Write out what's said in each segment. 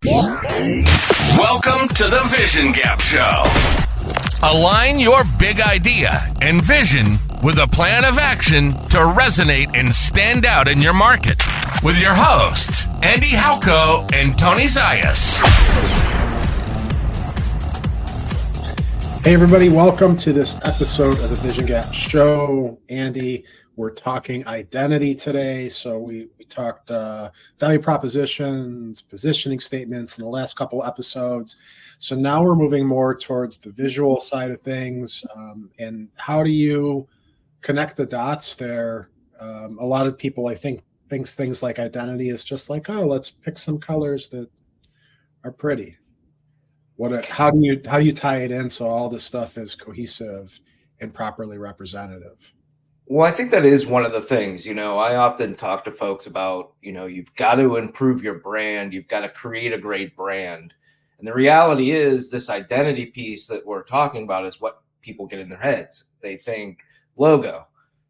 Welcome to the Vision Gap Show. Align your big idea and vision with a plan of action to resonate and stand out in your market. With your hosts, Andy Halko and Tony Zayas. Hey everybody, welcome to this episode of the Vision Gap Show. Andy, we're talking identity today. So we talked value propositions, positioning statements in the last couple episodes. So now we're moving more towards the visual side of things. And how do you connect the dots there? A lot of people, I think, thinks things like identity is just like, oh, let's pick some colors that are pretty. How do you tie it in so all this stuff is cohesive and properly representative? Well, I think that is one of the things, I often talk to folks about, you've got to improve your brand. You've got to create a great brand. And the reality is this identity piece that we're talking about is what people get in their heads. They think logo,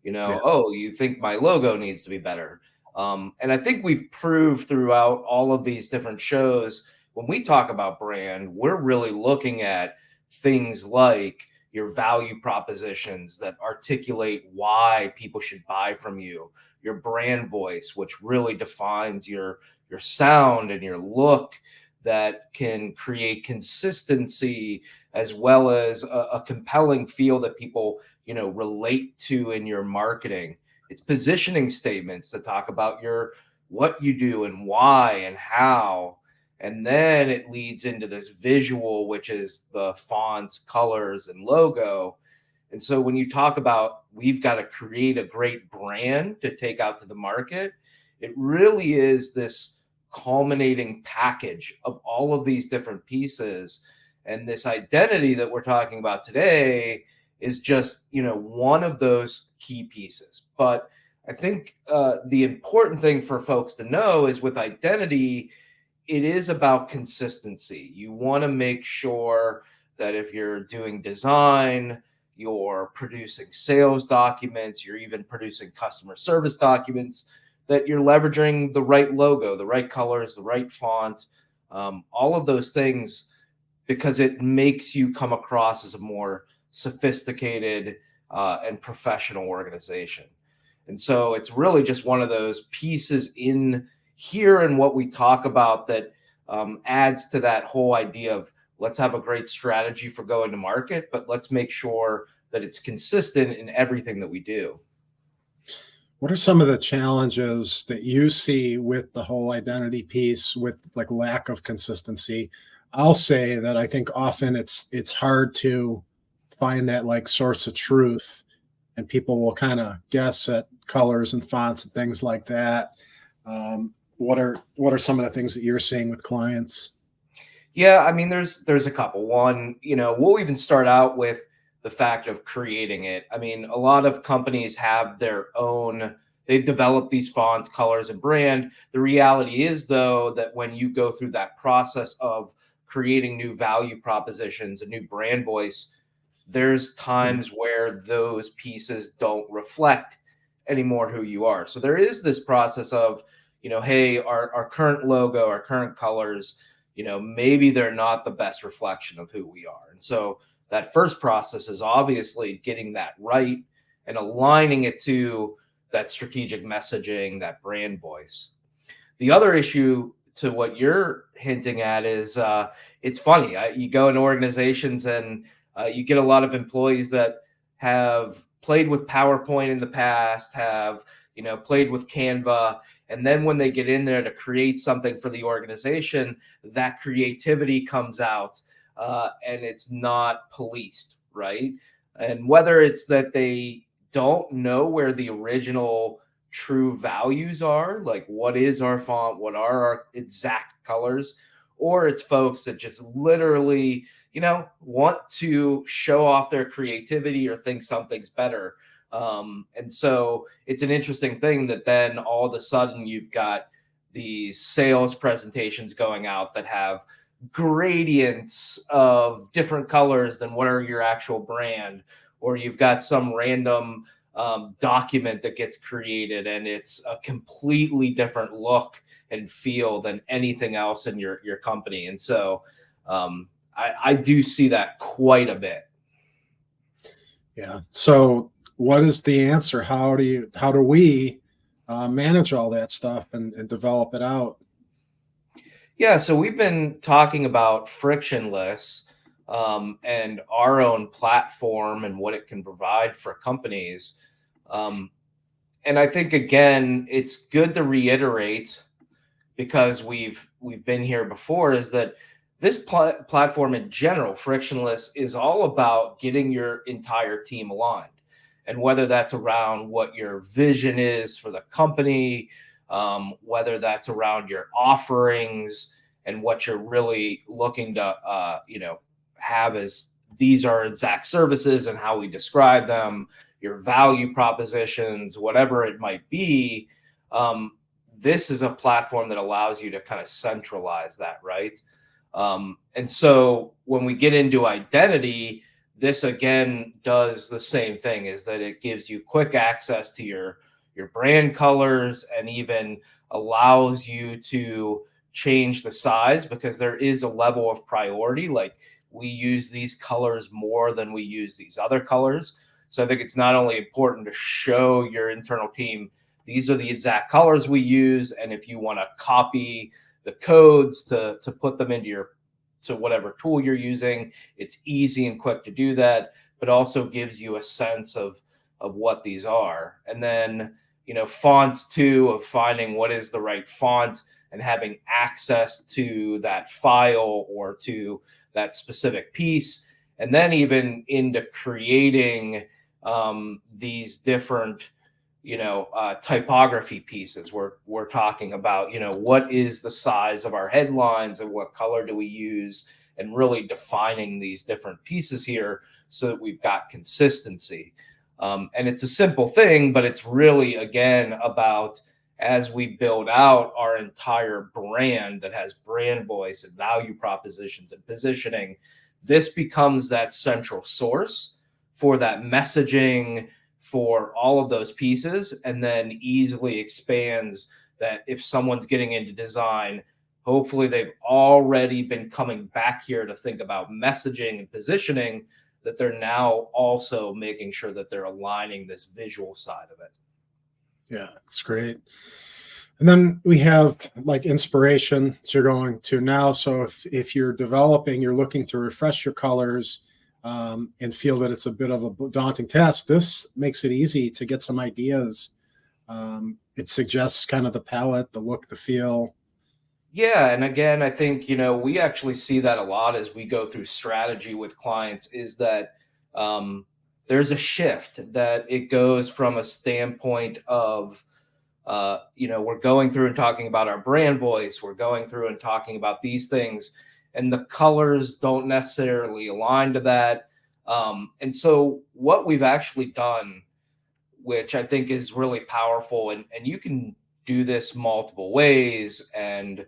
Oh, you think my logo needs to be better. And I think we've proved throughout all of these different shows, when we talk about brand, we're really looking at things like your value propositions that articulate why people should buy from you, your brand voice, which really defines your sound and your look, that can create consistency as well as a compelling feel that people, relate to in your marketing. It's positioning statements that talk about what you do and why and how. And then it leads into this visual, which is the fonts, colors, and logo. And so when you talk about we've got to create a great brand to take out to the market, it really is this culminating package of all of these different pieces. And this identity that we're talking about today is just, one of those key pieces. But I think the important thing for folks to know is with identity, it is about consistency. You want to make sure that if you're doing design, you're producing sales documents, you're even producing customer service documents, that you're leveraging the right logo, the right colors, the right font, all of those things, because it makes you come across as a more sophisticated and professional organization. And so it's really just one of those pieces in here and what we talk about that adds to that whole idea of let's have a great strategy for going to market, but let's make sure that it's consistent in everything that we do. What are some of the challenges that you see with the whole identity piece with like lack of consistency? I'll say that I think often it's hard to find that like source of truth, and people will kind of guess at colors and fonts and things like that. What are some of the things that you're seeing with clients? Yeah, I mean, there's a couple. One, we'll even start out with the fact of creating it. I mean, a lot of companies have their own, they've developed these fonts, colors, and brand. The reality is, though, that when you go through that process of creating new value propositions, a new brand voice, there's times where those pieces don't reflect anymore who you are. So there is this process of, hey, our current logo, our current colors, maybe they're not the best reflection of who we are. And so that first process is obviously getting that right and aligning it to that strategic messaging, that brand voice. The other issue to what you're hinting at is it's funny. You go in organizations and you get a lot of employees that have played with PowerPoint in the past, have played with Canva. And then when they get in there to create something for the organization, that creativity comes out and it's not policed, right? And whether it's that they don't know where the original true values are, like what is our font, what are our exact colors, or it's folks that just literally, want to show off their creativity or think something's better. And so it's an interesting thing that then all of a sudden you've got these sales presentations going out that have gradients of different colors than what are your actual brand, or you've got some random document that gets created, and it's a completely different look and feel than anything else in your company. And so I do see that quite a bit. Yeah. So what is the answer? How do we manage all that stuff and develop it out? Yeah, so we've been talking about Frictionless and our own platform and what it can provide for companies. And I think, again, it's good to reiterate, because we've been here before, is that this platform in general, Frictionless, is all about getting your entire team aligned. And whether that's around what your vision is for the company, whether that's around your offerings and what you're really looking to, have as these are exact services and how we describe them, your value propositions, whatever it might be. This is a platform that allows you to kind of centralize that, right? And so when we get into identity, this again does the same thing, is that it gives you quick access to your brand colors, and even allows you to change the size, because there is a level of priority. Like, we use these colors more than we use these other colors. So I think it's not only important to show your internal team, these are the exact colors we use, and if you want to copy the codes to put them into to whatever tool you're using, it's easy and quick to do that, but also gives you a sense of what these are. And then, fonts too, of finding what is the right font and having access to that file or to that specific piece. And then even into creating these different typography pieces. We're talking about, what is the size of our headlines and what color do we use, and really defining these different pieces here so that we've got consistency. And it's a simple thing, but it's really, again, about, as we build out our entire brand that has brand voice and value propositions and positioning, this becomes that central source for that messaging, for all of those pieces, and then easily expands that if someone's getting into design, hopefully they've already been coming back here to think about messaging and positioning, that they're now also making sure that they're aligning this visual side of it. Yeah, that's great. And then we have like inspiration. So you're going to now. So if you're developing, you're looking to refresh your colors, and feel that it's a bit of a daunting task, this makes it easy to get some ideas. It suggests kind of the palette, the look, the feel. Yeah. And again, I think, we actually see that a lot as we go through strategy with clients, is that there's a shift, that it goes from a standpoint of, we're going through and talking about our brand voice. We're going through and talking about these things, and the colors don't necessarily align to that. And so what we've actually done, which I think is really powerful, and you can do this multiple ways, and,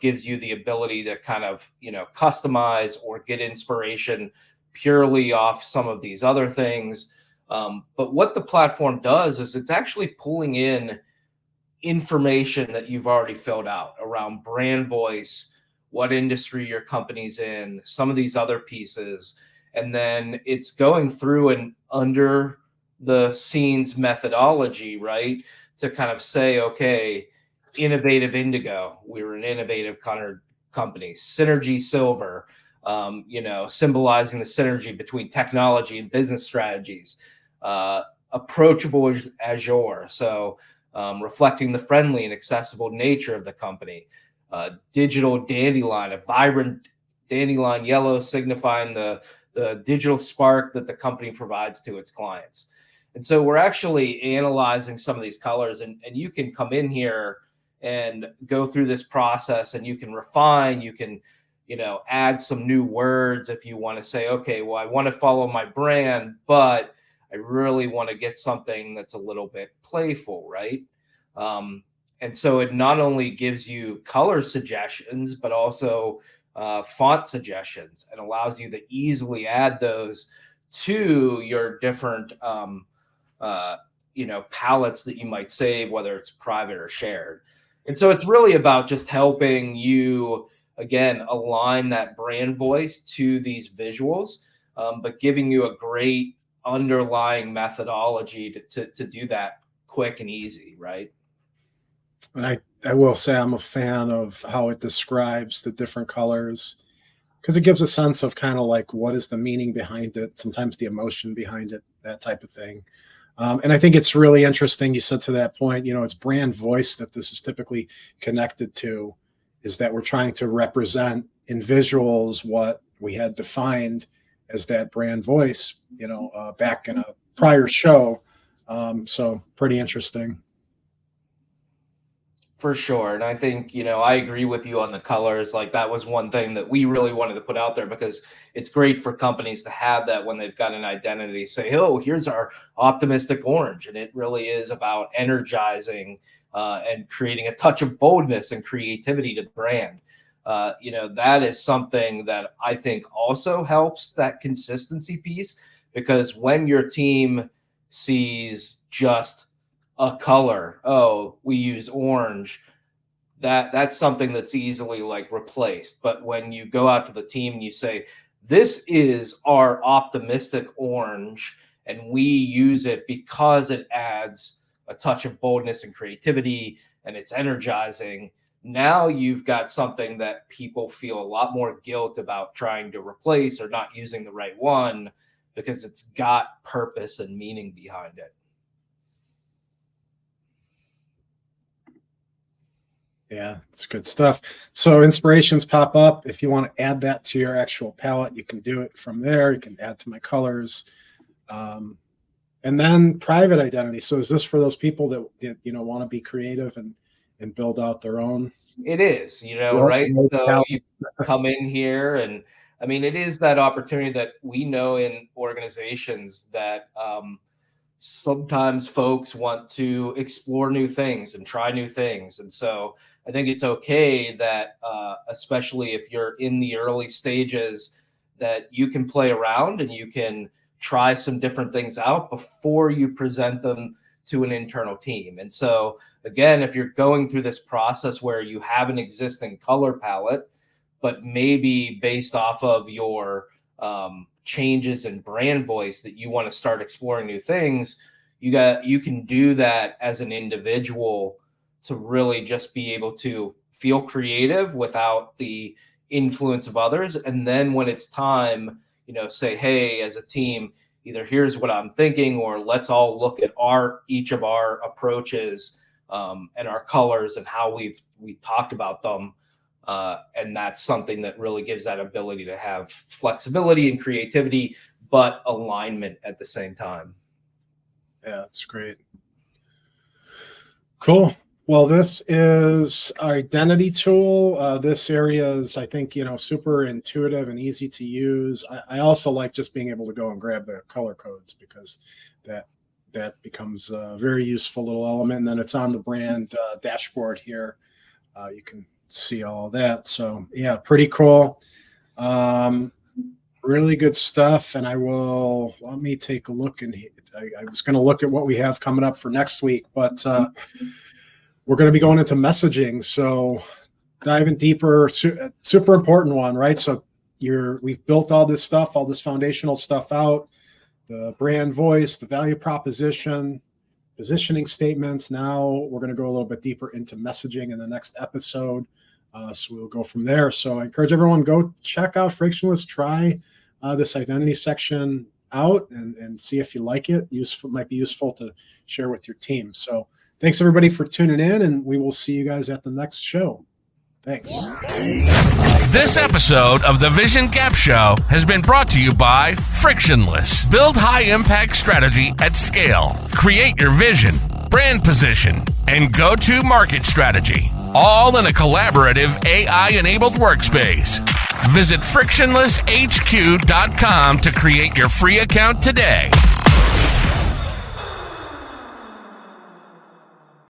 gives you the ability to kind of, customize or get inspiration purely off some of these other things. But what the platform does is it's actually pulling in information that you've already filled out around brand voice, what industry your company's in, some of these other pieces. And then it's going through and under the scenes methodology, right? To kind of say, okay, innovative indigo, we were an innovative company, synergy silver, symbolizing the synergy between technology and business strategies, approachable azure. So reflecting the friendly and accessible nature of the company. Digital dandelion, a vibrant dandelion yellow, signifying the digital spark that the company provides to its clients. And so we're actually analyzing some of these colors, and you can come in here and go through this process, and you can refine, you can, add some new words if you want to say, okay, well, I want to follow my brand, but I really want to get something that's a little bit playful, right? And so it not only gives you color suggestions, but also font suggestions, and allows you to easily add those to your different palettes that you might save, whether it's private or shared. And so it's really about just helping you, again, align that brand voice to these visuals, but giving you a great underlying methodology to do that quick and easy, right? And I will say I'm a fan of how it describes the different colors, because it gives a sense of kind of like what is the meaning behind it, sometimes the emotion behind it, that type of thing. And I think it's really interesting. You said to that point, it's brand voice that this is typically connected to, is that we're trying to represent in visuals what we had defined as that brand voice, back in a prior show. So pretty interesting. For sure. And I think, I agree with you on the colors. Like, that was one thing that we really wanted to put out there, because it's great for companies to have that when they've got an identity, say, oh, here's our optimistic orange. And it really is about energizing and creating a touch of boldness and creativity to the brand. That is something that I think also helps that consistency piece, because when your team sees just a color, oh, we use orange, that's something that's easily like replaced. But when you go out to the team and you say, this is our optimistic orange, and we use it because it adds a touch of boldness and creativity, and it's energizing, now you've got something that people feel a lot more guilt about trying to replace or not using the right one, because it's got purpose and meaning behind it. Yeah, it's good stuff. So inspirations pop up. If you want to add that to your actual palette, you can do it from there. You can add to my colors. And then private identity. So is this for those people that want to be creative and build out their own? It is, right? So you come in here, and I mean, it is that opportunity that we know in organizations that sometimes folks want to explore new things and try new things. And so I think it's okay that, especially if you're in the early stages, that you can play around and you can try some different things out before you present them to an internal team. And so, again, if you're going through this process where you have an existing color palette, but maybe based off of your changes in brand voice that you want to start exploring new things, you can do that as an individual to really just be able to feel creative without the influence of others. And then when it's time, say, hey, as a team, either here's what I'm thinking, or let's all look at each of our approaches and our colors and how we talked about them. And that's something that really gives that ability to have flexibility and creativity, but alignment at the same time. Yeah, that's great. Cool. Well, this is our identity tool. This area is, I think, super intuitive and easy to use. I also like just being able to go and grab the color codes, because that becomes a very useful little element. And then it's on the brand dashboard here. You can see all that. So yeah, pretty cool. Really good stuff. And let me take a look. And I was going to look at what we have coming up for next week, but we're going to be going into messaging. So diving deeper, super important one, right? So we've built all this stuff, all this foundational stuff out, the brand voice, the value proposition, positioning statements. Now we're going to go a little bit deeper into messaging in the next episode. So we'll go from there. So I encourage everyone, go check out Frictionless, try this identity section out and see if you like it. Might be useful to share with your team. So thanks everybody for tuning in, and we will see you guys at the next show. Thanks. This episode of the Vision Gap Show has been brought to you by Frictionless. Build high-impact strategy at scale. Create your vision, brand position, and go-to-market strategy, all in a collaborative AI-enabled workspace. Visit frictionlesshq.com to create your free account today.